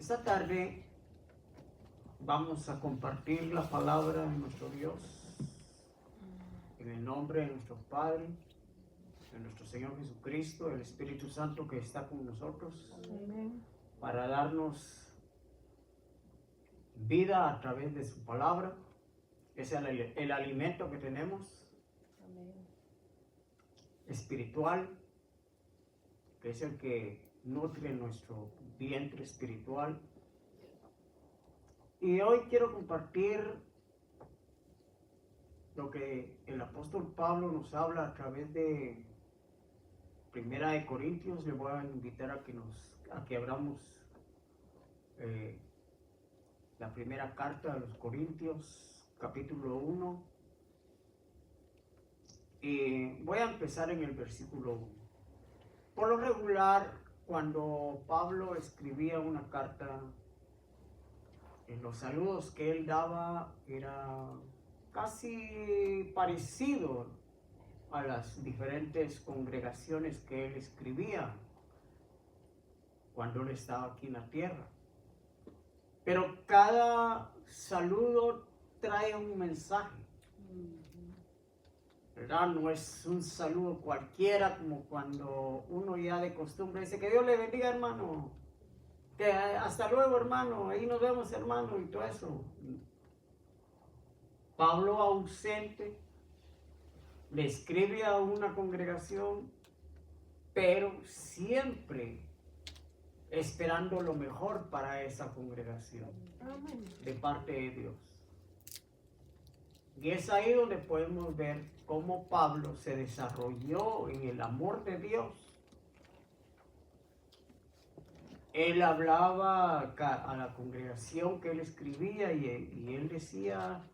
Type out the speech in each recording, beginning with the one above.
Esta tarde vamos a compartir la palabra de nuestro Dios en el nombre de nuestro Padre, de nuestro Señor Jesucristo, el Espíritu Santo que está con nosotros. Amén. Para darnos vida a través de su palabra. Es el alimento que tenemos. Amén. Espiritual, que es el que nutre nuestro vientre espiritual. Y hoy quiero compartir lo que el apóstol Pablo nos habla a través de Primera de Corintios. Le voy a invitar a que abramos la primera carta de los Corintios, capítulo 1. Y voy a empezar en el versículo 1. Por lo regular, cuando Pablo escribía una carta, en los saludos que él daba era casi parecido a las diferentes congregaciones que él escribía cuando él estaba aquí en la tierra. Pero cada saludo trae un mensaje, ¿verdad? No es un saludo cualquiera, como cuando uno ya de costumbre dice que Dios le bendiga, hermano, que hasta luego, hermano, ahí nos vemos, hermano, y todo eso. Pablo, ausente, le escribe a una congregación, pero siempre esperando lo mejor para esa congregación. Amén. De parte de Dios. Y es ahí donde podemos ver cómo Pablo se desarrolló en el amor de Dios. Él hablaba a la congregación que él escribía y él decía: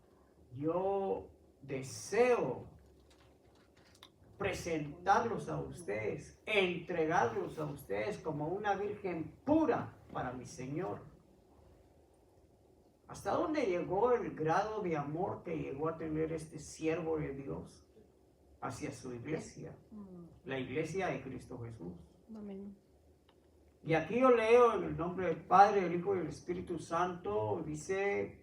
yo deseo presentarlos a ustedes, entregarlos a ustedes como una virgen pura para mi Señor. ¿Hasta dónde llegó el grado de amor que llegó a tener este siervo de Dios hacia su iglesia? La iglesia de Cristo Jesús. Amén. Y aquí yo leo en el nombre del Padre, del Hijo y del Espíritu Santo. Dice,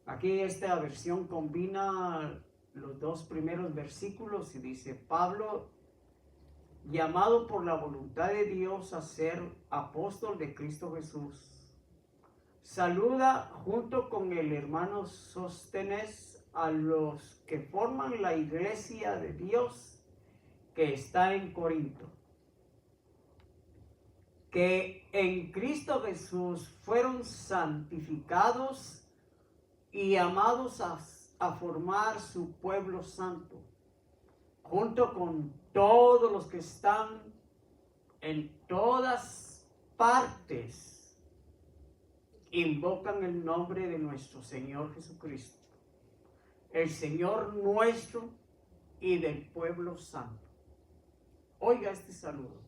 aquí esta versión combina los dos primeros versículos y dice: Pablo, llamado por la voluntad de Dios a ser apóstol de Cristo Jesús, saluda junto con el hermano Sóstenes a los que forman la iglesia de Dios que está en Corinto, que en Cristo Jesús fueron santificados y llamados a formar su pueblo santo, junto con todos los que están en todas partes, invocan el nombre de nuestro Señor Jesucristo, el Señor nuestro y del pueblo santo. Oiga este saludo.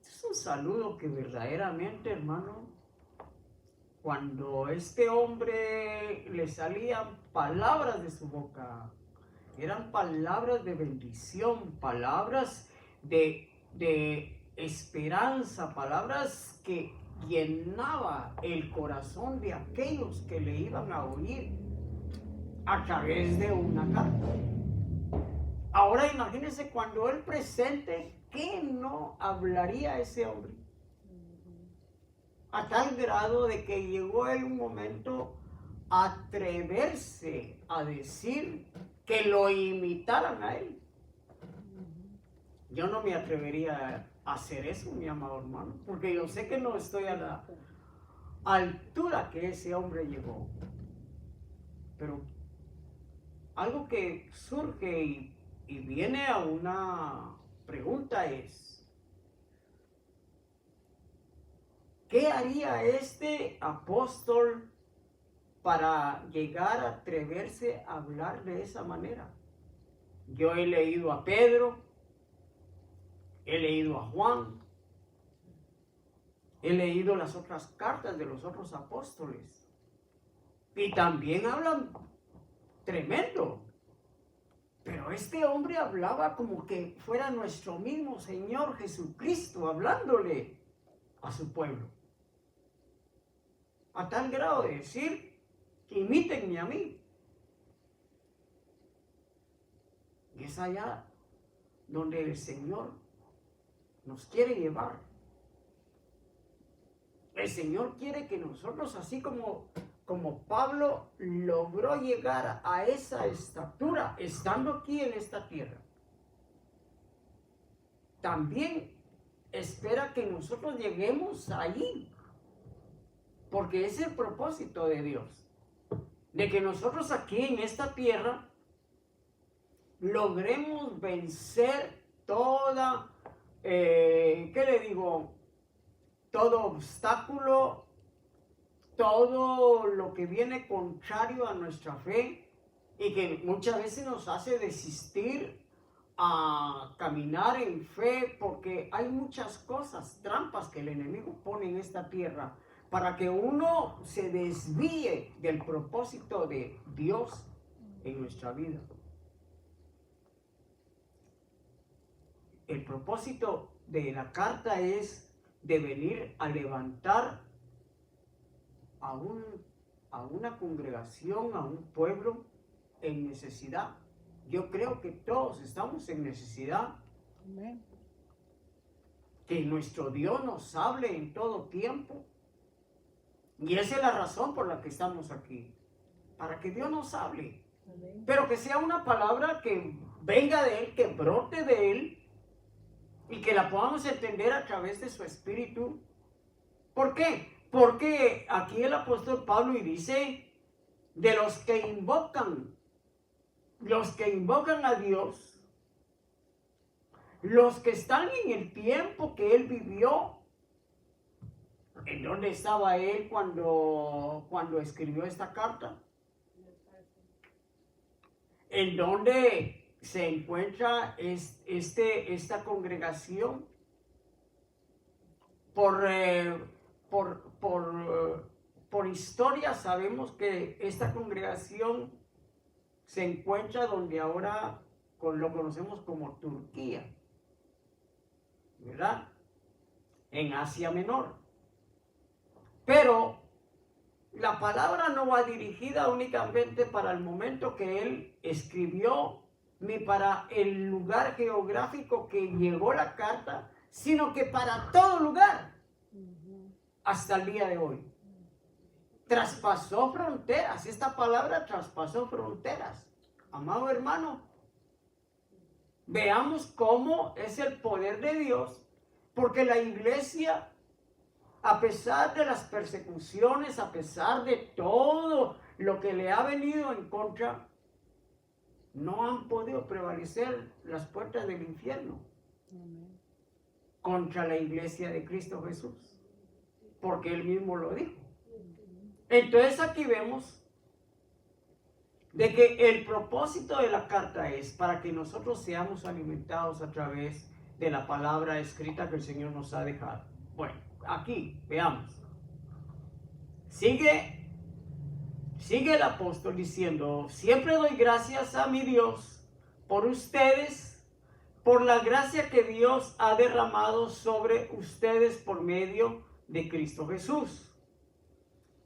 Es un saludo que verdaderamente, hermano, cuando este hombre le salían palabras de su boca, eran palabras de bendición, palabras de esperanza, palabras que llenaba el corazón de aquellos que le iban a oír a través de una carta. Ahora imagínense cuando él presente, ¿qué no hablaría ese hombre? A tal grado de que llegó él un momento a atreverse a decir que lo imitaran a él. Yo no me atrevería a hacer eso, mi amado hermano, porque yo sé que no estoy a la altura que ese hombre llegó. Pero algo que surge y viene a una pregunta es: ¿qué haría este apóstol para llegar a atreverse a hablar de esa manera? Yo he leído a Pedro, he leído a Juan, he leído las otras cartas de los otros apóstoles y también hablan tremendo. Pero este hombre hablaba como que fuera nuestro mismo Señor Jesucristo hablándole. a su pueblo. A tal grado de decir, imítenme a mí. Y es allá donde el Señor nos quiere llevar. El Señor quiere que nosotros, así como Pablo logró llegar a esa estatura estando aquí en esta tierra, también espera que nosotros lleguemos allí, porque es el propósito de Dios, de que nosotros aquí en esta tierra logremos vencer toda, todo obstáculo, todo lo que viene contrario a nuestra fe y que muchas veces nos hace desistir a caminar en fe, porque hay muchas cosas, trampas que el enemigo pone en esta tierra para que uno se desvíe del propósito de Dios en nuestra vida. El propósito de la carta es de venir a levantar a una congregación, a un pueblo en necesidad. Yo creo que todos estamos en necesidad. Amén. Que nuestro Dios nos hable en todo tiempo. Y esa es la razón por la que estamos aquí. Para que Dios nos hable. Amén. Pero que sea una palabra que venga de Él, que brote de Él. Y que la podamos entender a través de su Espíritu. ¿Por qué? Porque aquí el apóstol Pablo y dice, de los que invocan a Dios, los que están en el tiempo que Él vivió. ¿En dónde estaba Él cuando escribió esta carta? ¿En dónde se encuentra esta congregación? Por historia sabemos que esta congregación se encuentra donde ahora lo conocemos como Turquía, ¿verdad? En Asia Menor. Pero la palabra no va dirigida únicamente para el momento que él escribió, ni para el lugar geográfico que llegó la carta, sino que para todo lugar, hasta el día de hoy. Traspasó fronteras, esta palabra traspasó fronteras. Amado hermano, veamos cómo es el poder de Dios, porque la iglesia, a pesar de las persecuciones, a pesar de todo lo que le ha venido en contra, no han podido prevalecer las puertas del infierno contra la iglesia de Cristo Jesús, porque Él mismo lo dijo. Entonces aquí vemos de que el propósito de la carta es para que nosotros seamos alimentados a través de la palabra escrita que el Señor nos ha dejado. Bueno, aquí veamos. Sigue el apóstol diciendo, siempre doy gracias a mi Dios por ustedes, por la gracia que Dios ha derramado sobre ustedes por medio de Cristo Jesús.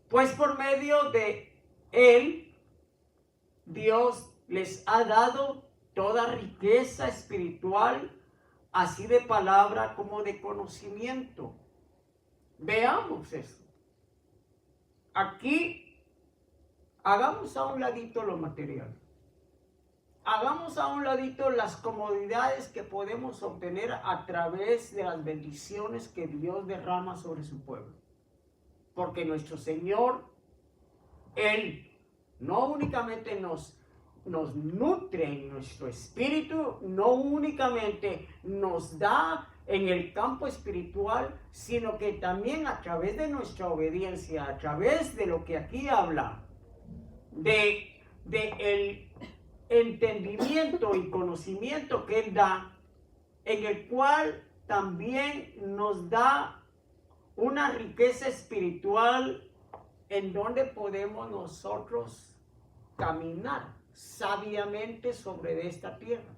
Pues por medio de Él, Dios les ha dado toda riqueza espiritual, así de palabra como de conocimiento. Veamos eso. Aquí, hagamos a un ladito lo material. Hagamos a un ladito las comodidades que podemos obtener a través de las bendiciones que Dios derrama sobre su pueblo. Porque nuestro Señor, Él no únicamente nos nutre en nuestro espíritu, no únicamente nos da en el campo espiritual, sino que también a través de nuestra obediencia, a través de lo que aquí habla, de el entendimiento y conocimiento que Él da, en el cual también nos da una riqueza espiritual en donde podemos nosotros caminar sabiamente sobre esta tierra.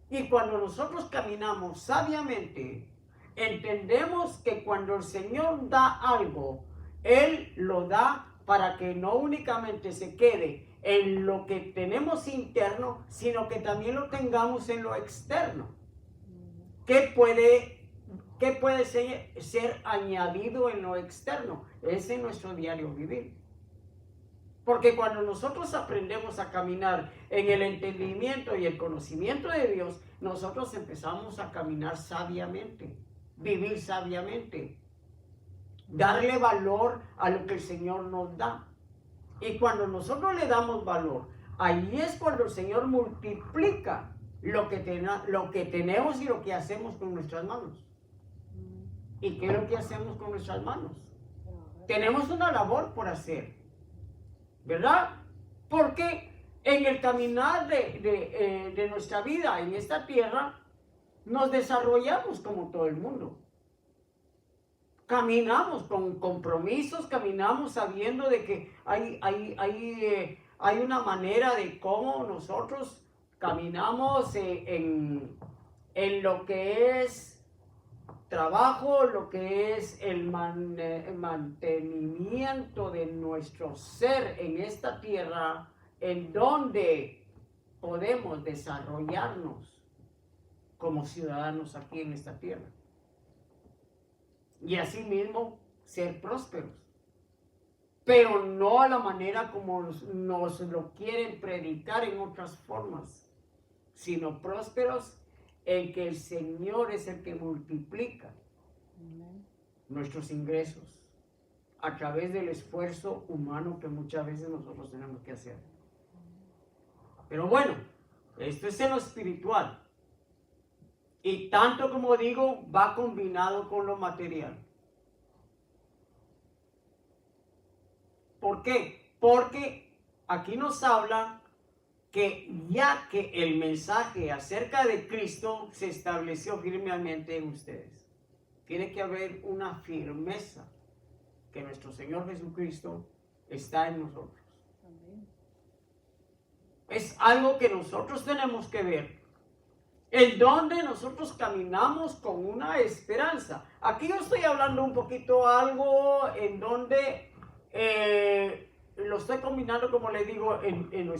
Y cuando nosotros caminamos sabiamente, entendemos que cuando el Señor da algo, Él lo da para que no únicamente se quede en lo que tenemos interno, sino que también lo tengamos en lo externo. ¿Qué puede ser añadido en lo externo? Es en nuestro diario vivir. Porque cuando nosotros aprendemos a caminar en el entendimiento y el conocimiento de Dios, nosotros empezamos a caminar sabiamente, vivir sabiamente, darle valor a lo que el Señor nos da. Y cuando nosotros le damos valor, ahí es cuando el Señor multiplica lo que tenemos y lo que hacemos con nuestras manos. ¿Y qué es lo que hacemos con nuestras manos? Tenemos una labor por hacer, ¿verdad? Porque en el caminar de nuestra vida en esta tierra, nos desarrollamos como todo el mundo. Caminamos con compromisos, caminamos sabiendo de que hay una manera de cómo nosotros caminamos en lo que es trabajo, lo que es el mantenimiento de nuestro ser en esta tierra, en donde podemos desarrollarnos como ciudadanos aquí en esta tierra. Y asimismo ser prósperos, pero no a la manera como nos lo quieren predicar en otras formas, sino prósperos en que el Señor es el que multiplica nuestros ingresos a través del esfuerzo humano que muchas veces nosotros tenemos que hacer. Pero bueno, esto es en lo espiritual. Y tanto como digo, va combinado con lo material. ¿Por qué? Porque aquí nos habla que ya que el mensaje acerca de Cristo se estableció firmemente en ustedes, tiene que haber una firmeza que nuestro Señor Jesucristo está en nosotros. Es algo que nosotros tenemos que ver, en donde nosotros caminamos con una esperanza. Aquí yo estoy hablando un poquito algo en donde lo estoy combinando, como le digo, en lo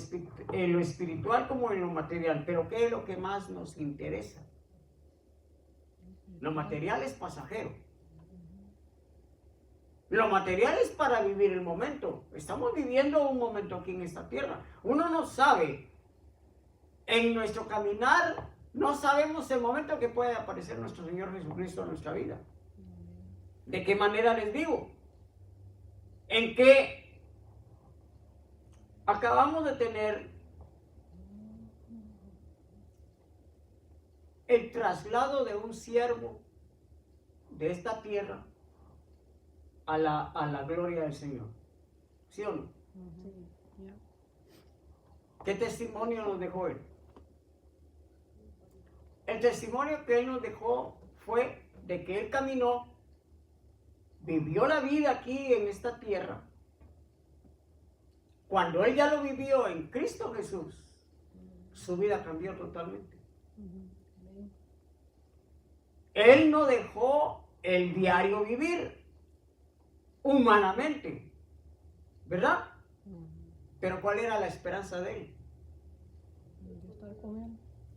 espiritual como en lo material. Pero ¿qué es lo que más nos interesa? Lo material es pasajero. Lo material es para vivir el momento. Estamos viviendo un momento aquí en esta tierra. Uno no sabe, en nuestro caminar, no sabemos el momento que puede aparecer nuestro Señor Jesucristo en nuestra vida. ¿De qué manera les digo? En que acabamos de tener el traslado de un siervo de esta tierra a la gloria del Señor. ¿Sí o no? ¿Qué testimonio nos dejó él? El testimonio que él nos dejó fue de que él caminó, vivió la vida aquí en esta tierra. Cuando él ya lo vivió en Cristo Jesús, su vida cambió totalmente. Él no dejó el diario vivir humanamente, ¿verdad? Pero ¿cuál era la esperanza de él?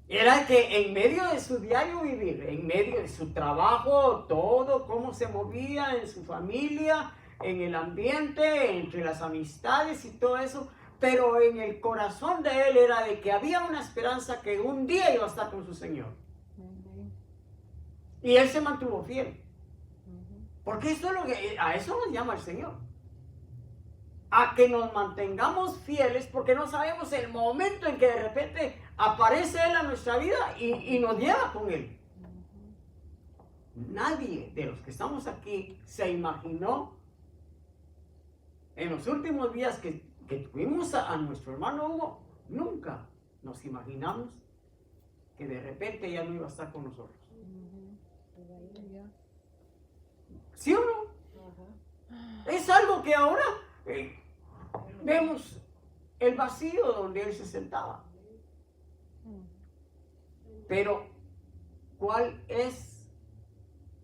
Era que en medio de su diario vivir, en medio de su trabajo, todo, cómo se movía en su familia, en el ambiente, entre las amistades y todo eso, pero en el corazón de él era de que había una esperanza que un día iba a estar con su Señor. Y él se mantuvo fiel. Porque eso es a eso nos llama el Señor. A que nos mantengamos fieles, porque no sabemos el momento en que de repente aparece Él a nuestra vida y nos lleva con Él. Nadie de los que estamos aquí se imaginó en los últimos días que tuvimos a nuestro hermano Hugo, nunca nos imaginamos que de repente ya no iba a estar con nosotros. ¿Sí o no? Es algo que ahora vemos el vacío donde él se sentaba. Pero, ¿cuál es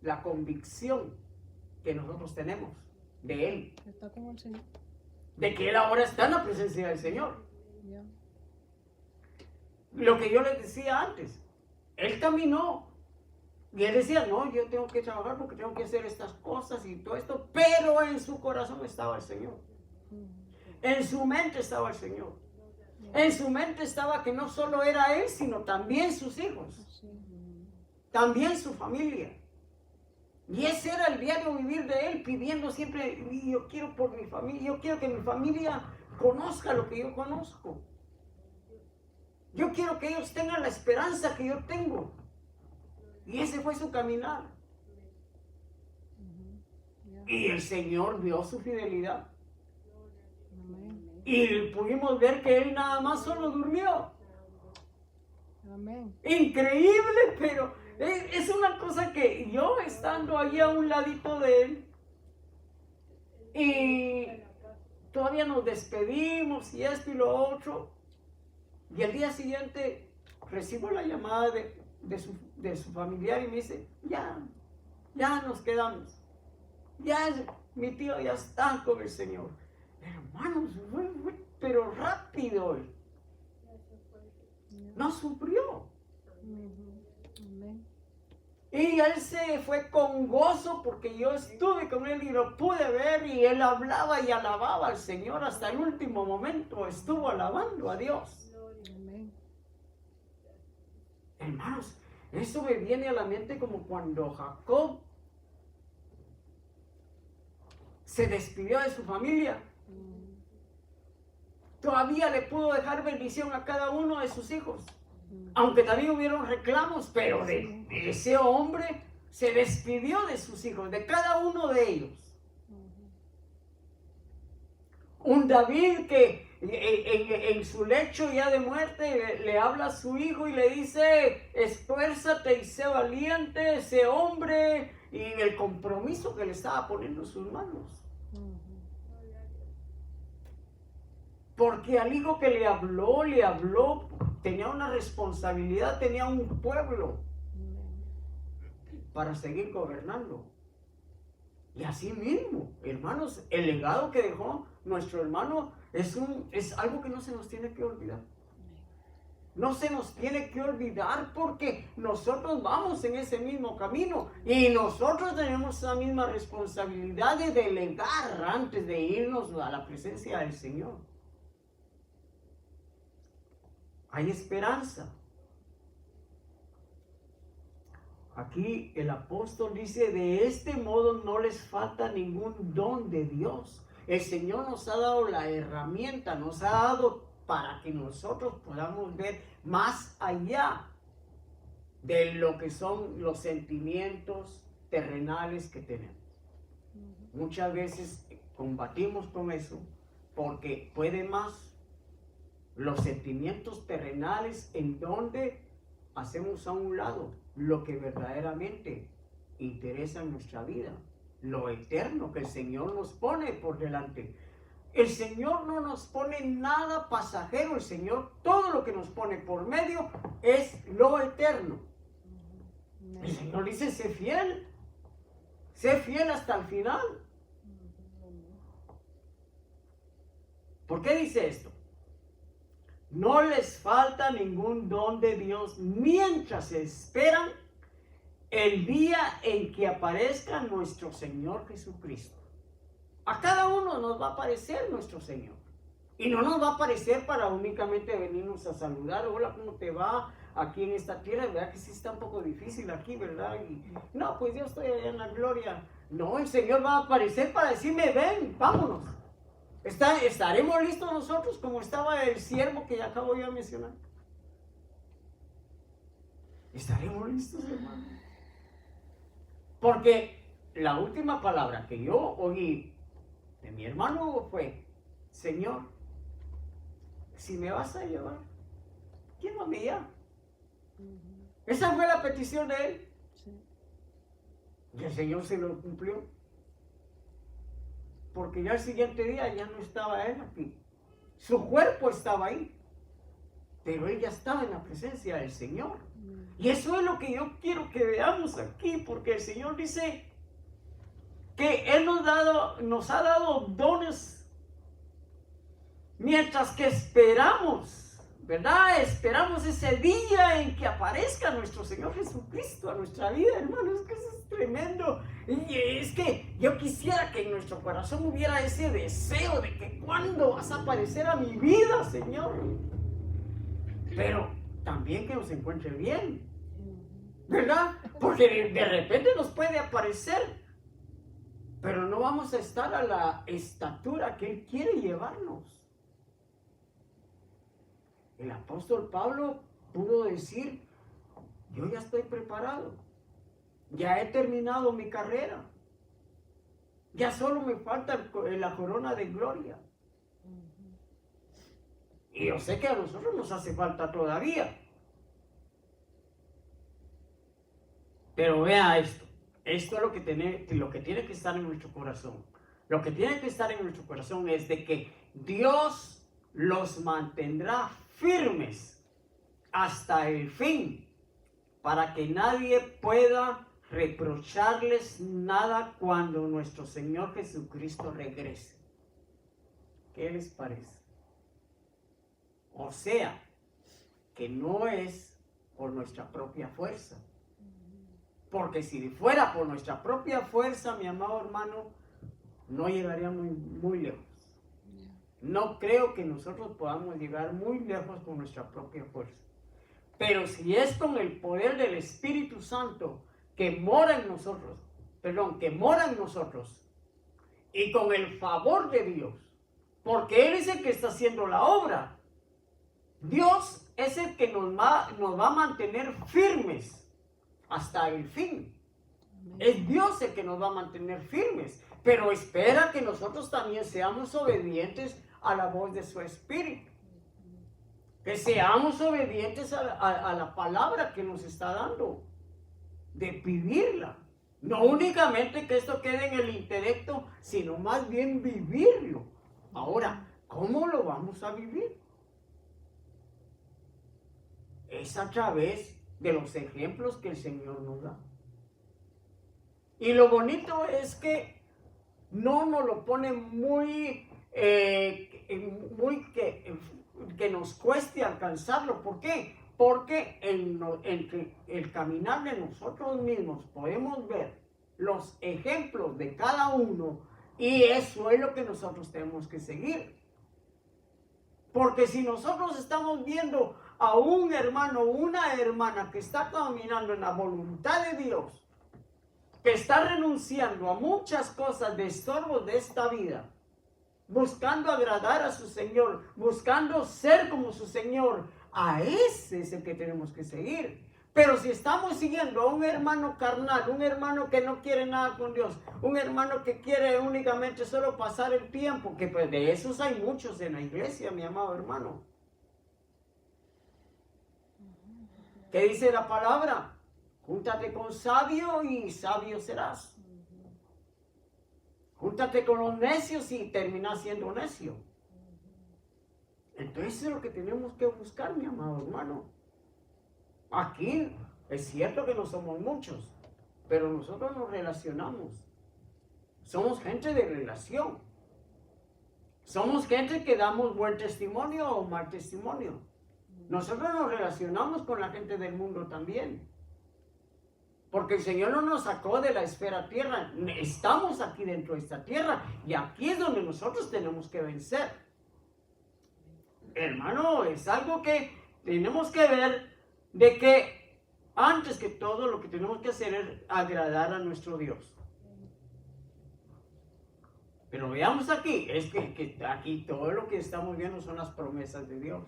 la convicción que nosotros tenemos de Él. Está con el Señor. De que Él ahora está en la presencia del Señor. Ya. Lo que yo les decía antes, Él caminó y Él decía, no, yo tengo que trabajar porque tengo que hacer estas cosas y todo esto, pero en su corazón estaba el Señor. En su mente estaba el Señor. En su mente estaba que no solo era Él, sino también sus hijos, también su familia. Y ese era el diario vivir de Él, pidiendo siempre, yo quiero por mi familia, yo quiero que mi familia conozca lo que yo conozco. Yo quiero que ellos tengan la esperanza que yo tengo. Y ese fue su caminar. Y el Señor vio su fidelidad. Y pudimos ver que Él nada más solo durmió. Amén. Increíble, pero es una cosa que yo estando allí a un ladito de Él y todavía nos despedimos y esto y lo otro, y al día siguiente recibo la llamada de su familiar y me dice, ya nos quedamos, mi tío ya está con el Señor. Hermanos, pero rápido, no sufrió. Amén. Y él se fue con gozo porque yo estuve con él y lo pude ver y él hablaba y alababa al Señor hasta el último momento, estuvo alabando a Dios. Amén. Hermanos, eso me viene a la mente como cuando Jacob se despidió de su familia. Todavía le pudo dejar bendición a cada uno de sus hijos. Aunque también hubieron reclamos, pero de ese hombre se despidió de sus hijos, de cada uno de ellos. Un David que en su lecho ya de muerte le habla a su hijo y le dice, esfuérzate y sé valiente, sé hombre, y en el compromiso que le estaba poniendo en sus manos. Porque al hijo que le habló, tenía una responsabilidad, tenía un pueblo para seguir gobernando. Y así mismo, hermanos, el legado que dejó nuestro hermano es algo que no se nos tiene que olvidar. No se nos tiene que olvidar porque nosotros vamos en ese mismo camino y nosotros tenemos esa misma responsabilidad de delegar antes de irnos a la presencia del Señor. Hay esperanza. Aquí el apóstol dice, de este modo no les falta ningún don de Dios. El Señor nos ha dado la herramienta, nos ha dado para que nosotros podamos ver más allá de lo que son los sentimientos terrenales que tenemos. Muchas veces combatimos con eso porque puede más los sentimientos terrenales en donde hacemos a un lado lo que verdaderamente interesa en nuestra vida, lo eterno que el Señor nos pone por delante. El Señor no nos pone nada pasajero, el Señor todo lo que nos pone por medio es lo eterno. El Señor dice, sé fiel hasta el final. ¿Por qué dice esto? No les falta ningún don de Dios mientras esperan el día en que aparezca nuestro Señor Jesucristo. A cada uno nos va a aparecer nuestro Señor. Y no nos va a aparecer para únicamente venirnos a saludar. Hola, ¿cómo te va aquí en esta tierra? ¿Verdad que sí está un poco difícil aquí, verdad? Y, no, pues yo estoy allá en la gloria. No, el Señor va a aparecer para decirme, ven, vámonos. ¿Estaremos listos nosotros como estaba el siervo que ya acabo yo de mencionar? ¿Estaremos listos, hermano? Porque la última palabra que yo oí de mi hermano fue, Señor, si me vas a llevar, llévame ya. Esa fue la petición de él. Y el Señor se lo cumplió. Porque ya el siguiente día ya no estaba él aquí. Su cuerpo estaba ahí. pero él ya estaba en la presencia del Señor. Y eso es lo que yo quiero que veamos aquí, porque el Señor dice que Él nos ha dado dones mientras que esperamos, ¿verdad? Esperamos ese día en que aparezca nuestro Señor Jesucristo a nuestra vida, hermanos, que eso es tremendo. Y es que yo quisiera que en nuestro corazón hubiera ese deseo de que ¿cuándo vas a aparecer a mi vida, Señor? Pero también que nos encuentre bien, ¿verdad? Porque de repente nos puede aparecer, pero no vamos a estar a la estatura que Él quiere llevarnos. El apóstol Pablo pudo decir, yo ya estoy preparado, ya he terminado mi carrera, ya solo me falta la corona de gloria. Y yo sé que a nosotros nos hace falta todavía. Pero vea esto. Esto es lo que tiene que estar en nuestro corazón. Lo que tiene que estar en nuestro corazón es de que Dios los mantendrá firmes hasta el fin, para que nadie pueda reprocharles nada cuando nuestro Señor Jesucristo regrese. ¿Qué les parece? O sea, que no es por nuestra propia fuerza. Porque si fuera por nuestra propia fuerza, mi amado hermano, no llegaríamos muy lejos. No creo que nosotros podamos llegar muy lejos con nuestra propia fuerza. Pero si es con el poder del Espíritu Santo que mora en nosotros, y con el favor de Dios, porque Él es el que está haciendo la obra. Dios es el que nos va a mantener firmes hasta el fin. Es Dios el que nos va a mantener firmes, pero espera que nosotros también seamos obedientes a la voz de su Espíritu, que seamos obedientes a la palabra que nos está dando, de vivirla. No únicamente que esto quede en el intelecto, sino más bien vivirlo. Ahora, ¿cómo lo vamos a vivir? Es a través de los ejemplos que el Señor nos da. Y lo bonito es que no nos lo pone que nos cueste alcanzarlo. ¿Por qué? Porque el caminar de nosotros mismos podemos ver los ejemplos de cada uno, y eso es lo que nosotros tenemos que seguir. Porque si nosotros estamos viendo a un hermano o una hermana que está caminando en la voluntad de Dios, que está renunciando a muchas cosas de estorbos de esta vida, buscando agradar a su Señor, buscando ser como su Señor, a ese es el que tenemos que seguir. Pero si estamos siguiendo a un hermano carnal, un hermano que no quiere nada con Dios, un hermano que quiere únicamente solo pasar el tiempo, que pues de esos hay muchos en la iglesia, mi amado hermano. ¿Qué dice la palabra? Júntate con sabio y sabio serás. Júntate con los necios y terminas siendo necio. Entonces es lo que tenemos que buscar, mi amado hermano. Aquí es cierto que no somos muchos, pero nosotros nos relacionamos. Somos gente de relación. Somos gente que damos buen testimonio o mal testimonio. Nosotros nos relacionamos con la gente del mundo también. Porque el Señor no nos sacó de la esfera tierra. Estamos aquí dentro de esta tierra. Y aquí es donde nosotros tenemos que vencer. Hermano, es algo que tenemos que ver, de que antes que todo lo que tenemos que hacer es agradar a nuestro Dios. Pero veamos aquí, es que aquí todo lo que estamos viendo son las promesas de Dios.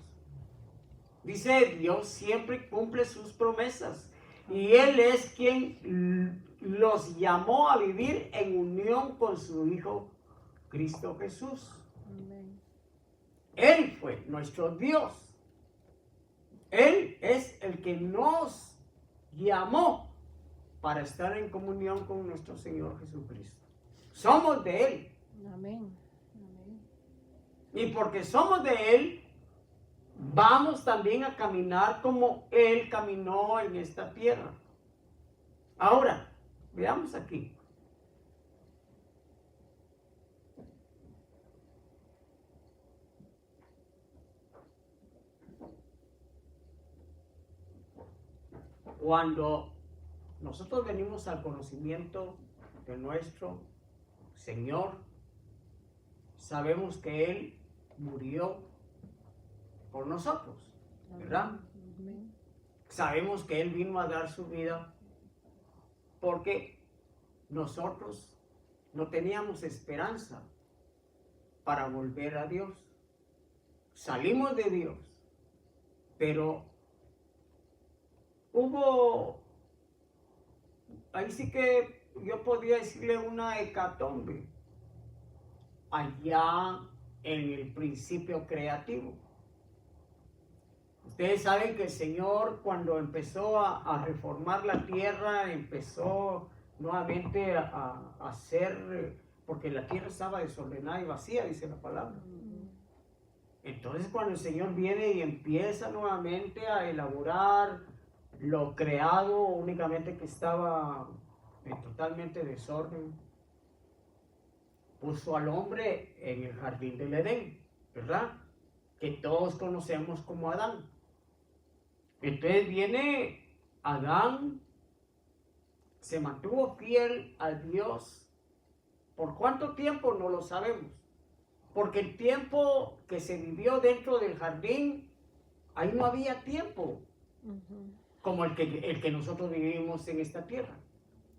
Dice, Dios siempre cumple sus promesas. Y Él es quien los llamó a vivir en unión con su Hijo Cristo Jesús. Amén. Él fue nuestro Dios. Él es el que nos llamó para estar en comunión con nuestro Señor Jesucristo. Somos de Él. Amén. Amén. Y porque somos de Él, vamos también a caminar como Él caminó en esta tierra. Ahora, veamos aquí. Cuando nosotros venimos al conocimiento de nuestro Señor, sabemos que Él murió por nosotros, ¿verdad? Amén. Sabemos que Él vino a dar su vida porque nosotros no teníamos esperanza para volver a Dios. Salimos de Dios, pero ahí sí que yo podría decirle una hecatombe allá en el principio creativo. Ustedes saben que el Señor, cuando empezó a reformar la tierra, empezó nuevamente a hacer, porque la tierra estaba desordenada y vacía, dice la palabra. Entonces, cuando el Señor viene y empieza nuevamente a elaborar lo creado, únicamente que estaba en totalmente desorden, puso al hombre en el jardín del Edén, ¿verdad? Que todos conocemos como Adán. Entonces viene Adán, se mantuvo fiel a Dios. ¿Por cuánto tiempo? No lo sabemos. Porque el tiempo que se vivió dentro del jardín, ahí no había tiempo como el que nosotros vivimos en esta tierra,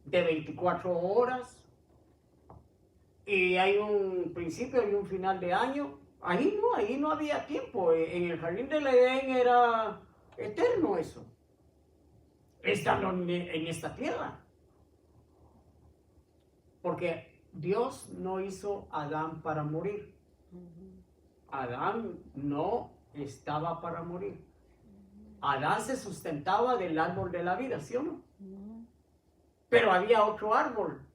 de 24 horas, y hay un principio y un final de año. Ahí no había tiempo. En el jardín del Edén era eterno eso, estando en esta tierra, porque Dios no hizo a Adán para morir. Adán no estaba para morir. Adán se sustentaba del árbol de la vida, ¿sí o no? Pero había otro árbol,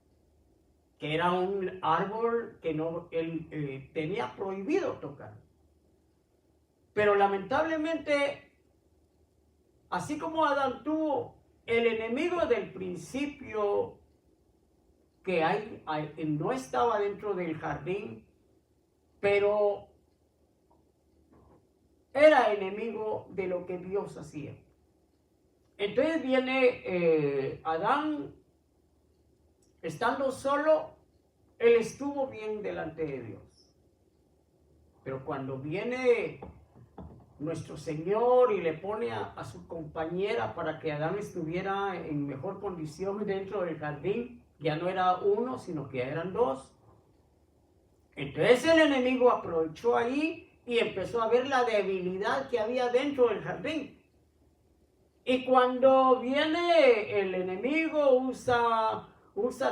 que era un árbol que él tenía prohibido tocar. Pero lamentablemente, así como Adán tuvo el enemigo del principio, que no estaba dentro del jardín, pero era enemigo de lo que Dios hacía. Entonces viene Adán, estando solo, él estuvo bien delante de Dios. Pero cuando viene nuestro Señor y le pone a su compañera para que Adán estuviera en mejor condición dentro del jardín, ya no era uno, sino que eran dos. Entonces el enemigo aprovechó ahí y empezó a ver la debilidad que había dentro del jardín. Y cuando viene el enemigo, usa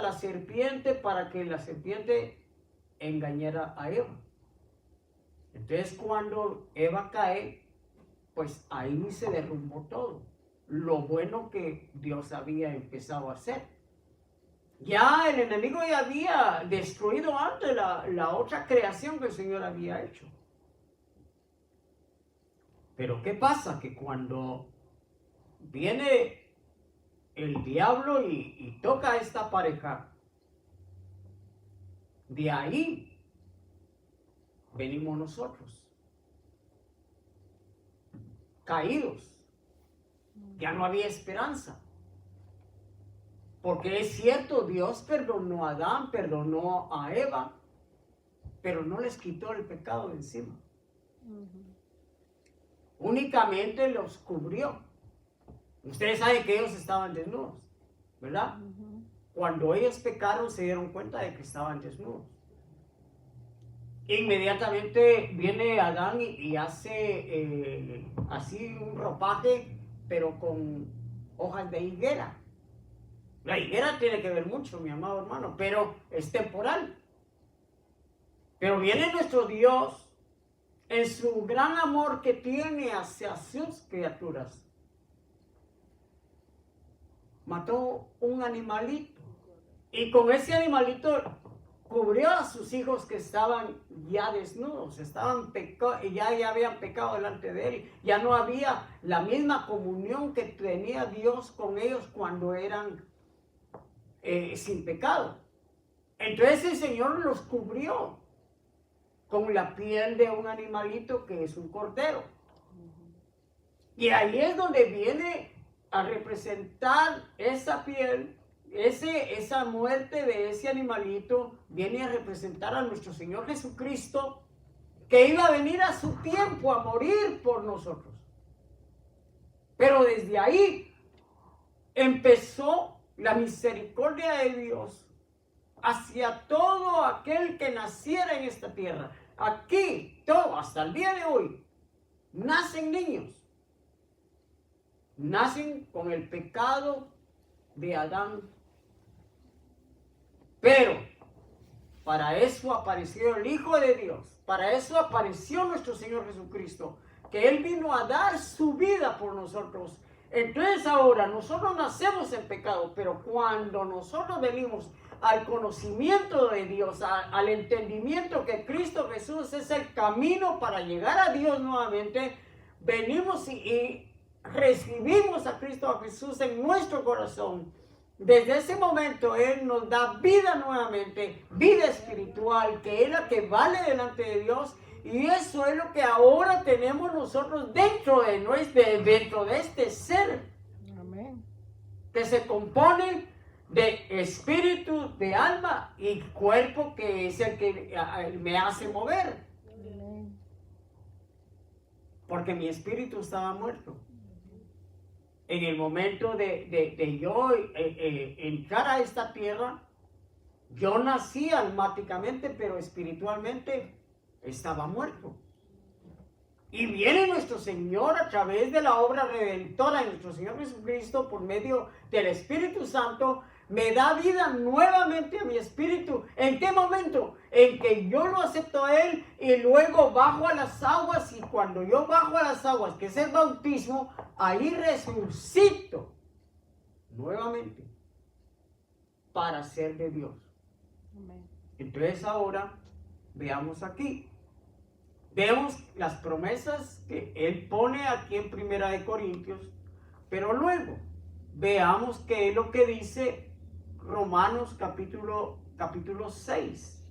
la serpiente para que la serpiente engañara a Eva. Entonces cuando Eva cae, pues ahí se derrumbó todo. Lo bueno que Dios había empezado a hacer. Ya el enemigo ya había destruido antes la otra creación que el Señor había hecho. Pero ¿qué pasa? Que cuando viene el diablo y toca a esta pareja, de ahí venimos nosotros, caídos. Ya no había esperanza. Porque es cierto, Dios perdonó a Adán, perdonó a Eva, pero no les quitó el pecado de encima. Únicamente los cubrió. Ustedes saben que ellos estaban desnudos, ¿verdad? Cuando ellos pecaron se dieron cuenta de que estaban desnudos. Inmediatamente viene Adán y hace así un ropaje, pero con hojas de higuera. La higuera tiene que ver mucho, mi amado hermano, pero es temporal. Pero viene nuestro Dios en su gran amor que tiene hacia sus criaturas. Mató un animalito. Y con ese animalito cubrió a sus hijos que estaban ya desnudos, ya habían pecado delante de él, ya no había la misma comunión que tenía Dios con ellos cuando eran sin pecado. Entonces el Señor los cubrió con la piel de un animalito que es un cordero. Y ahí es donde viene a representar esa piel, esa muerte de ese animalito, viene a representar a nuestro Señor Jesucristo, que iba a venir a su tiempo a morir por nosotros. Pero desde ahí empezó la misericordia de Dios hacia todo aquel que naciera en esta tierra. Aquí, todo, hasta el día de hoy, nacen niños. Nacen con el pecado de Adán. Pero para eso apareció el Hijo de Dios. Para eso apareció nuestro Señor Jesucristo. Que Él vino a dar su vida por nosotros. Entonces ahora nosotros nacemos en pecado. Pero cuando nosotros venimos al conocimiento de Dios, al entendimiento que Cristo Jesús es el camino para llegar a Dios nuevamente, venimos y recibimos a Cristo Jesús en nuestro corazón. Desde ese momento Él nos da vida nuevamente, vida espiritual, que es la que vale delante de Dios. Y eso es lo que ahora tenemos nosotros dentro de este ser. Amén. Que se compone de espíritu, de alma y cuerpo, que es el que me hace mover. Amén. Porque mi espíritu estaba muerto. En el momento de yo entrar a esta tierra, yo nací almáticamente, pero espiritualmente estaba muerto. Y viene nuestro Señor a través de la obra redentora de nuestro Señor Jesucristo por medio del Espíritu Santo, me da vida nuevamente a mi espíritu. ¿En qué momento? En que yo lo acepto a Él y luego bajo a las aguas, y cuando yo bajo a las aguas, que es el bautismo, ahí resucito nuevamente para ser de Dios. Amén. Entonces ahora veamos aquí. Vemos las promesas que Él pone aquí en Primera de Corintios, pero luego veamos qué es lo que dice Romanos capítulo 6.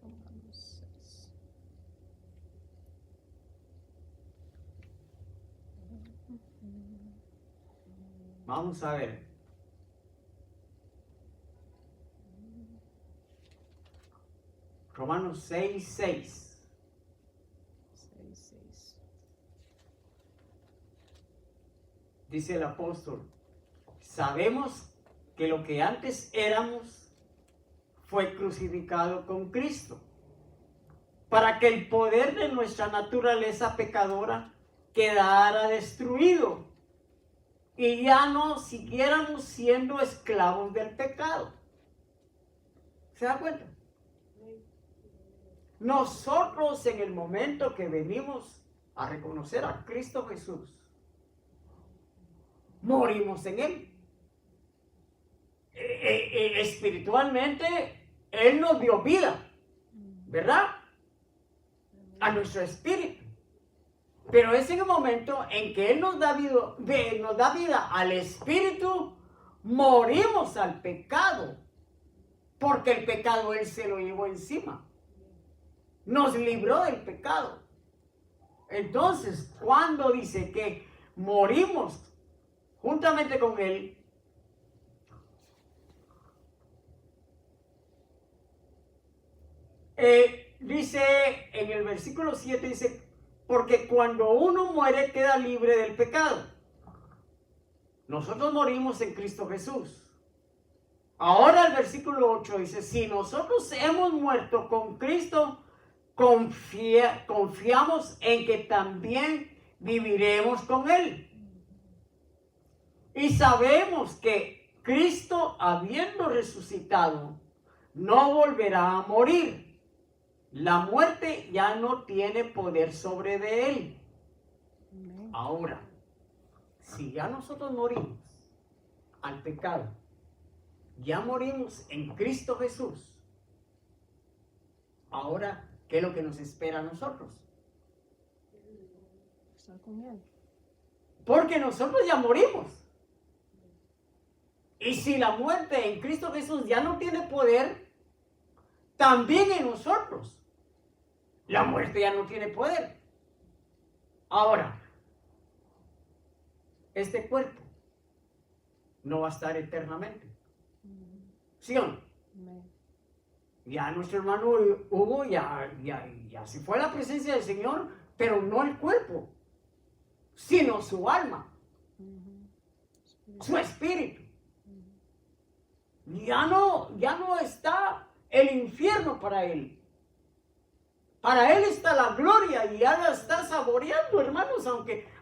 Romanos 6. Vamos a ver. Romanos 6:6. 6. Dice el apóstol: sabemos que lo que antes éramos fue crucificado con Cristo, para que el poder de nuestra naturaleza pecadora quedara destruido y ya no siguiéramos siendo esclavos del pecado. ¿Se da cuenta? Nosotros, en el momento que venimos a reconocer a Cristo Jesús, morimos en Él. Espiritualmente, Él nos dio vida, ¿verdad? A nuestro espíritu. Pero es en el momento en que Él nos da vida al espíritu, morimos al pecado, porque el pecado Él se lo llevó encima. Nos libró del pecado. Entonces, cuando dice que morimos juntamente con Él, dice en el versículo 7, dice, porque cuando uno muere queda libre del pecado. Nosotros morimos en Cristo Jesús. Ahora el versículo 8 dice, si nosotros hemos muerto con Cristo, confiamos en que también viviremos con Él. Y sabemos que Cristo, habiendo resucitado, no volverá a morir. La muerte ya no tiene poder sobre de Él. Amén. Ahora, si ya nosotros morimos al pecado, ya morimos en Cristo Jesús. Ahora, ¿qué es lo que nos espera a nosotros? Estar con Él. Porque nosotros ya morimos. Y si la muerte en Cristo Jesús ya no tiene poder, también en nosotros la muerte ya no tiene poder. Ahora, este cuerpo no va a estar eternamente. ¿Sí o no? Amén. Ya nuestro hermano Hugo ya se fue a la presencia del Señor, pero no el cuerpo, sino su alma, su espíritu. Ya no está el infierno para él. Para él está la gloria y ya la está saboreando, hermanos,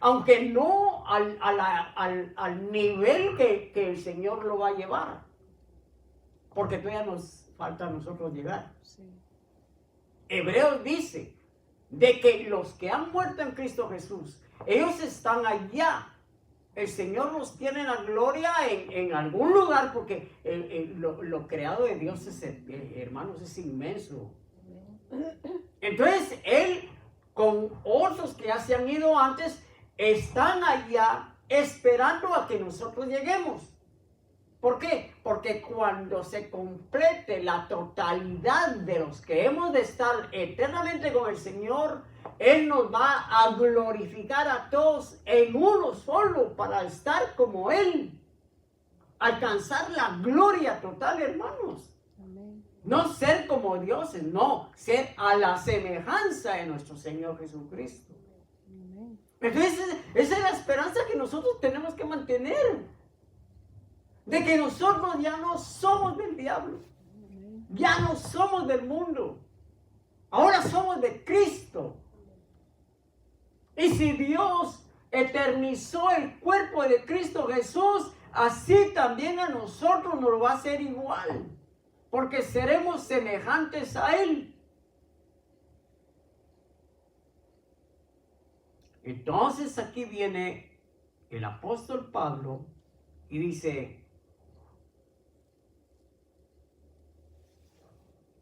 aunque no al nivel que el Señor lo va a llevar. Porque todavía nos falta a nosotros llegar. Sí. Hebreos dice de que los que han muerto en Cristo Jesús, ellos están allá. El Señor los tiene en la gloria en algún lugar, porque lo creado de Dios, hermanos, es inmenso. Entonces, Él, con otros que ya se han ido antes, están allá esperando a que nosotros lleguemos. ¿Por qué? Porque cuando se complete la totalidad de los que hemos de estar eternamente con el Señor, Él nos va a glorificar a todos en uno solo para estar como Él. Alcanzar la gloria total, hermanos. Amén. No ser como dioses, no, ser a la semejanza de nuestro Señor Jesucristo. Amén. Entonces, esa es la esperanza que nosotros tenemos que mantener. De que nosotros ya no somos del diablo. Amén. Ya no somos del mundo. Ahora somos de Cristo. Y si Dios eternizó el cuerpo de Cristo Jesús, así también a nosotros nos lo va a hacer igual. Porque seremos semejantes a Él. Entonces aquí viene el apóstol Pablo y dice: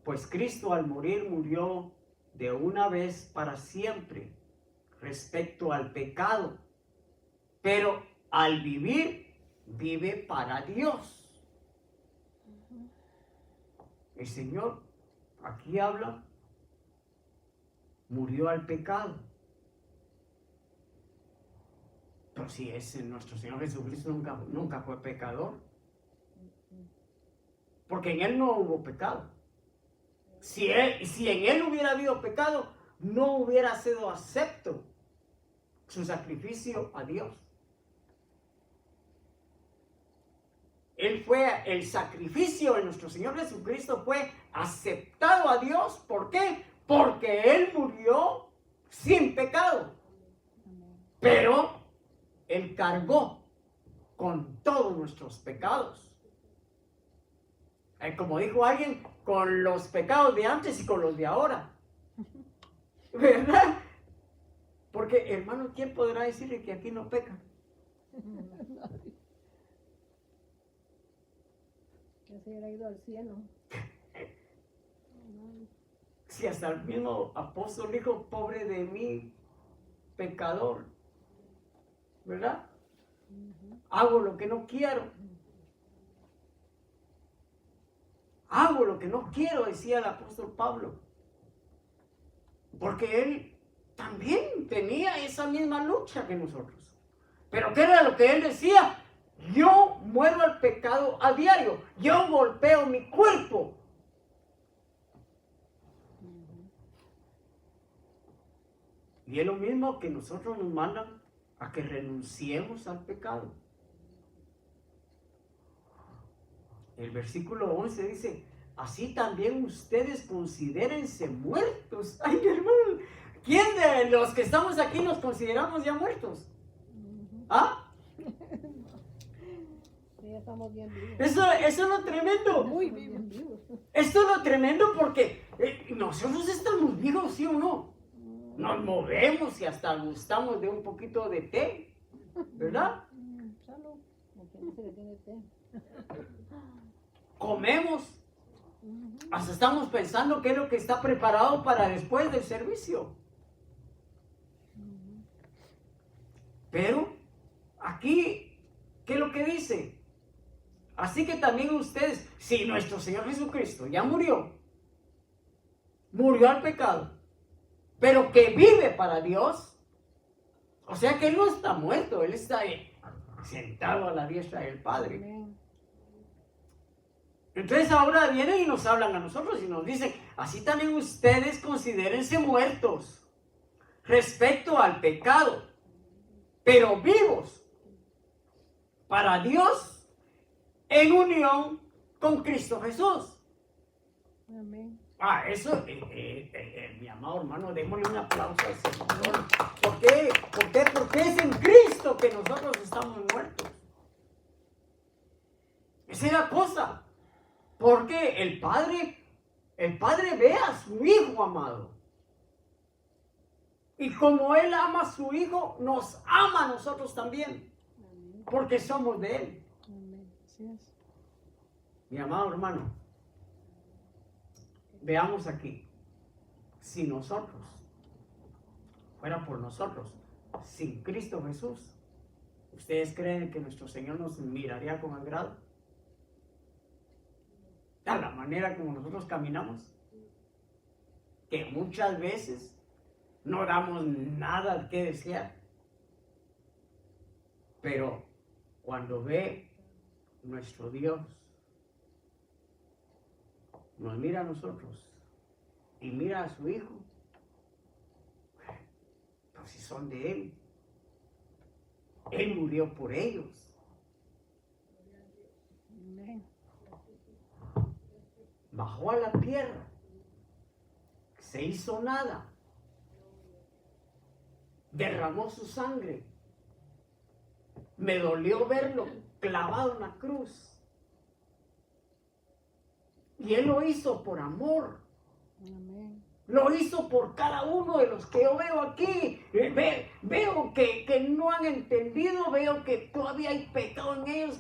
pues Cristo al morir murió de una vez para siempre respecto al pecado, pero al vivir, vive para Dios. El Señor aquí habla, murió al pecado. Pero si es nuestro Señor Jesucristo nunca fue pecador, porque en Él no hubo pecado. Si en Él hubiera habido pecado, no hubiera sido acepto su sacrificio a Dios. El sacrificio de nuestro Señor Jesucristo fue aceptado a Dios. ¿Por qué? Porque Él murió sin pecado. Pero Él cargó con todos nuestros pecados. Como dijo alguien, con los pecados de antes y con los de ahora. ¿Verdad? Porque, hermano, ¿quién podrá decirle que aquí no peca? Ya se hubiera ido al cielo. Si hasta el mismo apóstol dijo, pobre de mí, pecador. ¿Verdad? Hago lo que no quiero. Hago lo que no quiero, decía el apóstol Pablo. Porque él también tenía esa misma lucha que nosotros. Pero ¿qué era lo que él decía? Yo muero al pecado a diario. Yo golpeo mi cuerpo. Y es lo mismo que nosotros nos mandan a que renunciemos al pecado. El versículo 11 dice, así también ustedes considérense muertos. Ay, hermano, ¿quién de los que estamos aquí nos consideramos ya muertos? ¿Ah? Sí, ya estamos bien vivos. Eso es lo tremendo. Muy bien vivos. Esto es lo tremendo porque nosotros estamos vivos, ¿sí o no? Nos movemos y hasta gustamos de un poquito de té, ¿verdad? Salud. Porque no se le tiene té. comemos, hasta estamos pensando qué es lo que está preparado para después del servicio. Pero aquí, ¿qué es lo que dice? Así que también ustedes, si nuestro Señor Jesucristo ya murió al pecado, pero que vive para Dios, o sea que Él no está muerto, Él está sentado a la diestra del Padre. Amén. Entonces ahora vienen y nos hablan a nosotros y nos dicen, así también ustedes considérense muertos respecto al pecado, pero vivos para Dios en unión con Cristo Jesús. Amén. Eso, mi amado hermano, démosle un aplauso al Señor. ¿Por qué? Porque es en Cristo que nosotros estamos muertos. Esa es la cosa. Porque el Padre ve a su Hijo amado. Y como Él ama a su Hijo, nos ama a nosotros también. Amén. Porque somos de Él. Amén. Así es. Mi amado hermano, veamos aquí. Si nosotros, fuera por nosotros, sin Cristo Jesús, ¿ustedes creen que nuestro Señor nos miraría con agrado? A la manera como nosotros caminamos, que muchas veces no damos nada que desear, pero cuando ve nuestro Dios, nos mira a nosotros y mira a su Hijo, pues si son de Él, Él murió por ellos. Amén. Bajó a la tierra, se hizo nada, derramó su sangre, me dolió verlo clavado en la cruz, y Él lo hizo por amor, Amén. lo hizo por cada uno de los que yo veo aquí. Veo que no han entendido, veo que todavía hay pecado en ellos,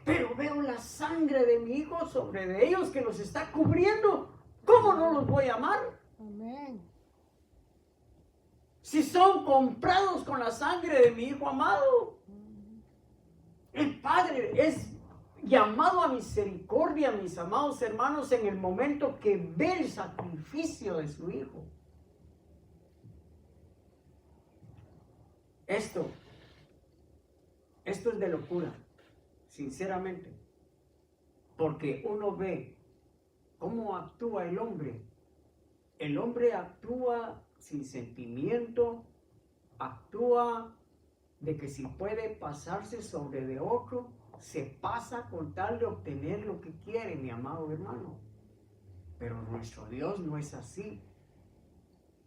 pero veo la sangre de mi Hijo sobre de ellos que los está cubriendo. ¿Cómo no los voy a amar? Amén. Si son comprados con la sangre de mi Hijo amado. El Padre es llamado a misericordia, mis amados hermanos, en el momento que ve el sacrificio de su Hijo. Esto es de locura, sinceramente, porque uno ve cómo actúa el hombre. El hombre actúa sin sentimiento, actúa de que si puede pasarse sobre de otro, se pasa con tal de obtener lo que quiere, mi amado hermano. Pero nuestro Dios no es así,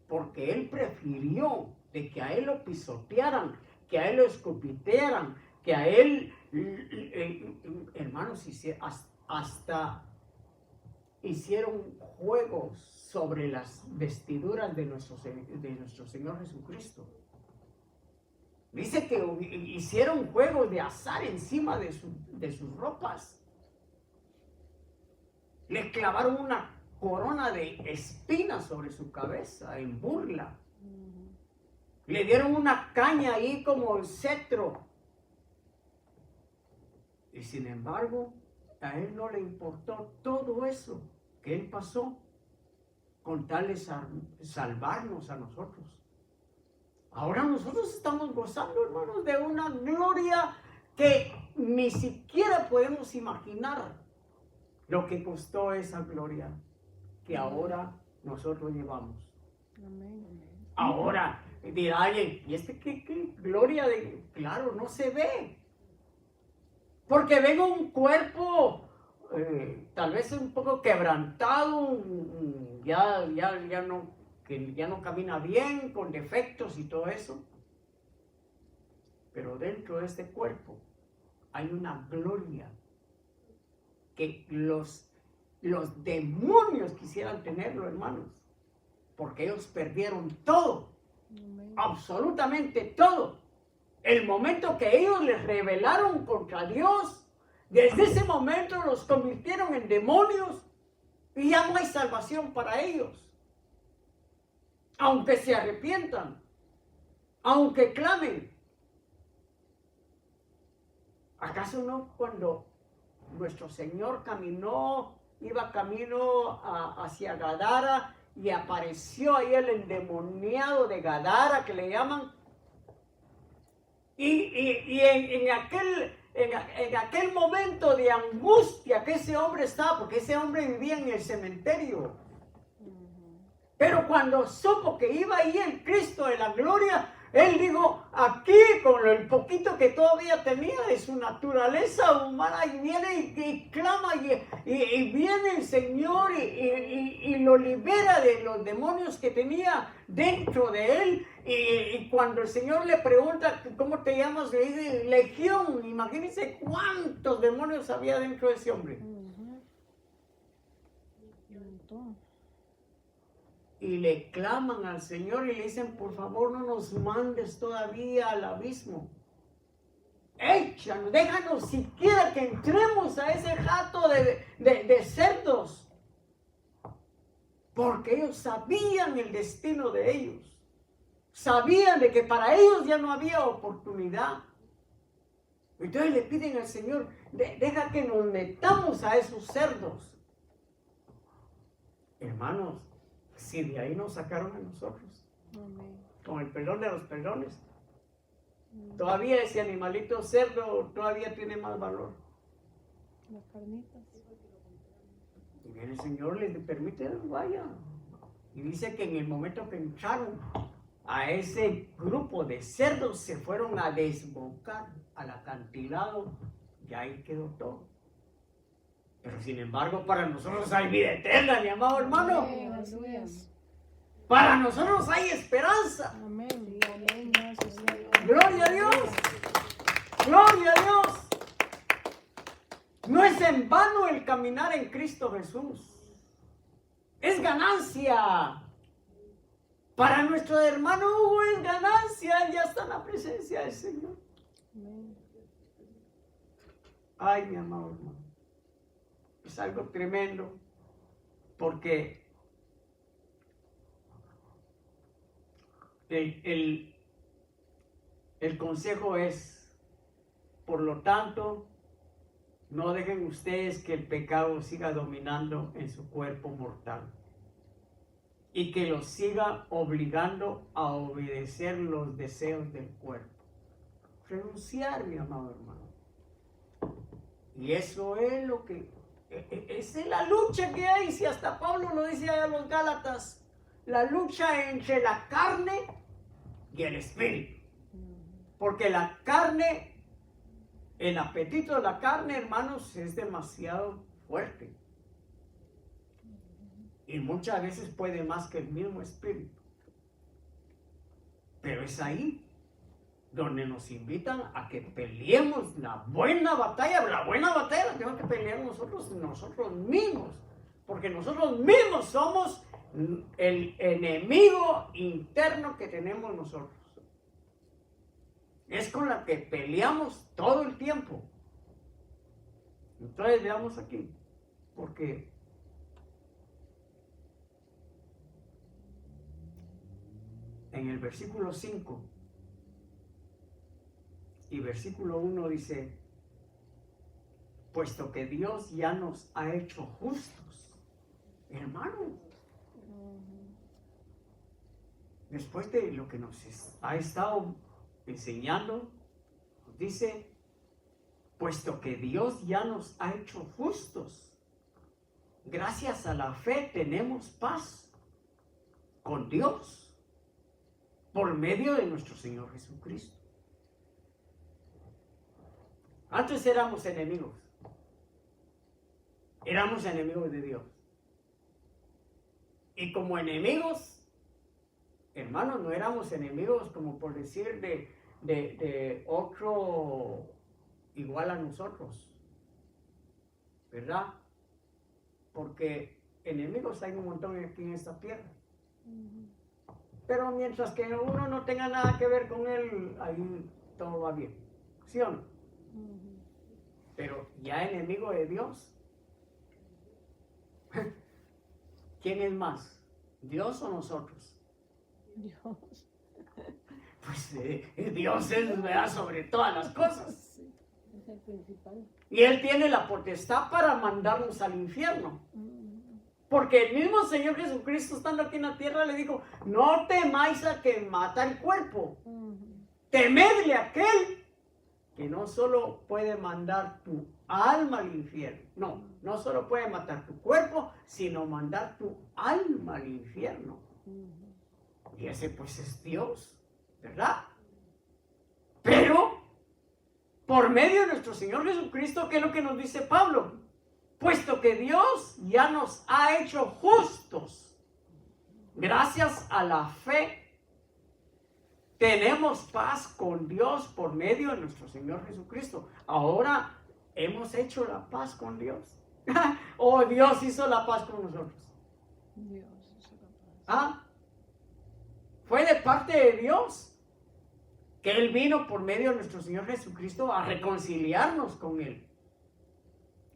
porque Él prefirió de que a Él lo pisotearan, que a Él lo escupitearan, que a Él, hermanos, hasta hicieron juegos sobre las vestiduras de nuestro Señor Jesucristo. Dice que hicieron juegos de azar encima de sus ropas. Le clavaron una corona de espinas sobre su cabeza en burla. Le dieron una caña ahí como el cetro. Y sin embargo, a Él no le importó todo eso que Él pasó con tal de salvarnos a nosotros. Ahora nosotros estamos gozando, hermanos, de una gloria que ni siquiera podemos imaginar lo que costó esa gloria que ahora nosotros llevamos. Amén. Ahora dirá alguien, ¿y qué gloria de? Claro, no se ve. Porque ven un cuerpo tal vez un poco quebrantado, que ya no camina bien, con defectos y todo eso. Pero dentro de este cuerpo hay una gloria que los demonios quisieran tenerlo, hermanos, porque ellos perdieron todo, absolutamente todo. El momento que ellos les rebelaron contra Dios, Desde ese momento los convirtieron en demonios y ya no hay salvación para ellos. Aunque se arrepientan, aunque clamen. ¿Acaso no cuando nuestro Señor iba camino hacia Gadara y apareció ahí el endemoniado de Gadara que le llaman? Y en aquel momento de angustia que ese hombre estaba, porque ese hombre vivía en el cementerio. Pero cuando supo que iba ahí el Cristo de la gloria, él dijo, aquí con el poquito que todavía tenía de su naturaleza humana, y viene y clama, y viene el Señor y lo libera de los demonios que tenía dentro de él. Y cuando el Señor le pregunta, ¿cómo te llamas? Le dice, Legión. Imagínense cuántos demonios había dentro de ese hombre. Y le claman al Señor y le dicen, por favor no nos mandes todavía al abismo. Échanos, déjanos siquiera que entremos a ese jato de cerdos. Porque ellos sabían el destino de ellos. Sabían de que para ellos ya no había oportunidad. Entonces le piden al Señor, deja que nos metamos a esos cerdos. Hermanos, si de ahí nos sacaron a nosotros, con el perdón de los perdones, todavía ese animalito cerdo todavía tiene más valor. Las carnitas. Y viene el Señor, les permite, vaya. Y dice que en el momento que entraron a ese grupo de cerdos, se fueron a desbocar al acantilado y ahí quedó todo. Pero sin embargo, para nosotros hay vida eterna, mi amado hermano. Amén, así es. Para nosotros hay esperanza. Amén. Amén. Gracias, Señor. Gloria a Dios. Gloria a Dios. No es en vano el caminar en Cristo Jesús. Es ganancia. Para nuestro hermano Hugo es ganancia. Él ya está en la presencia del Señor. Amén. Ay, mi amado hermano. Es algo tremendo. Porque el consejo es, por lo tanto, no dejen ustedes que el pecado siga dominando en su cuerpo mortal y que los siga obligando a obedecer los deseos del cuerpo. Renunciar, mi amado hermano. Y eso es lo que, esa es la lucha que hay, si hasta Pablo lo dice a los Gálatas, la lucha entre la carne y el espíritu. Porque la carne, el apetito de la carne, hermanos, es demasiado fuerte. Y muchas veces puede más que el mismo espíritu. Pero es ahí donde nos invitan a que peleemos la buena batalla. La buena batalla la tenemos que pelear nosotros mismos. Porque nosotros mismos somos el enemigo interno que tenemos nosotros. Es con la que peleamos todo el tiempo. Entonces veamos aquí, porque en el versículo 5 y versículo 1 dice, puesto que Dios ya nos ha hecho justos, hermanos, después de lo que nos ha estado enseñando, dice, puesto que Dios ya nos ha hecho justos, gracias a la fe tenemos paz con Dios por medio de nuestro Señor Jesucristo. Antes éramos enemigos de Dios. Y como enemigos, hermanos, no éramos enemigos como por decir de otro igual a nosotros, ¿verdad? Porque enemigos hay un montón aquí en esta tierra. Pero mientras que uno no tenga nada que ver con él, ahí todo va bien, ¿sí o no? pero ya enemigo de Dios. ¿Quién es más? ¿Dios o nosotros? Dios. Pues Dios es, ¿verdad?, sobre todas las cosas. Sí, es el principal. Y Él tiene la potestad para mandarnos al infierno. Porque el mismo Señor Jesucristo, estando aquí en la tierra, le dijo: no temáis a que mata el cuerpo. Temedle a aquel que no solo puede mandar tu alma al infierno. No, no solo puede matar tu cuerpo, sino mandar tu alma al infierno. Y ese pues es Dios, ¿verdad? Pero, por medio de nuestro Señor Jesucristo, ¿qué es lo que nos dice Pablo? Puesto que Dios ya nos ha hecho justos, gracias a la fe, tenemos paz con Dios por medio de nuestro Señor Jesucristo. Ahora hemos hecho la paz con Dios. Oh, Dios hizo la paz con nosotros. Dios hizo la paz. ¿Ah? Fue de parte de Dios que Él vino por medio de nuestro Señor Jesucristo a reconciliarnos con Él.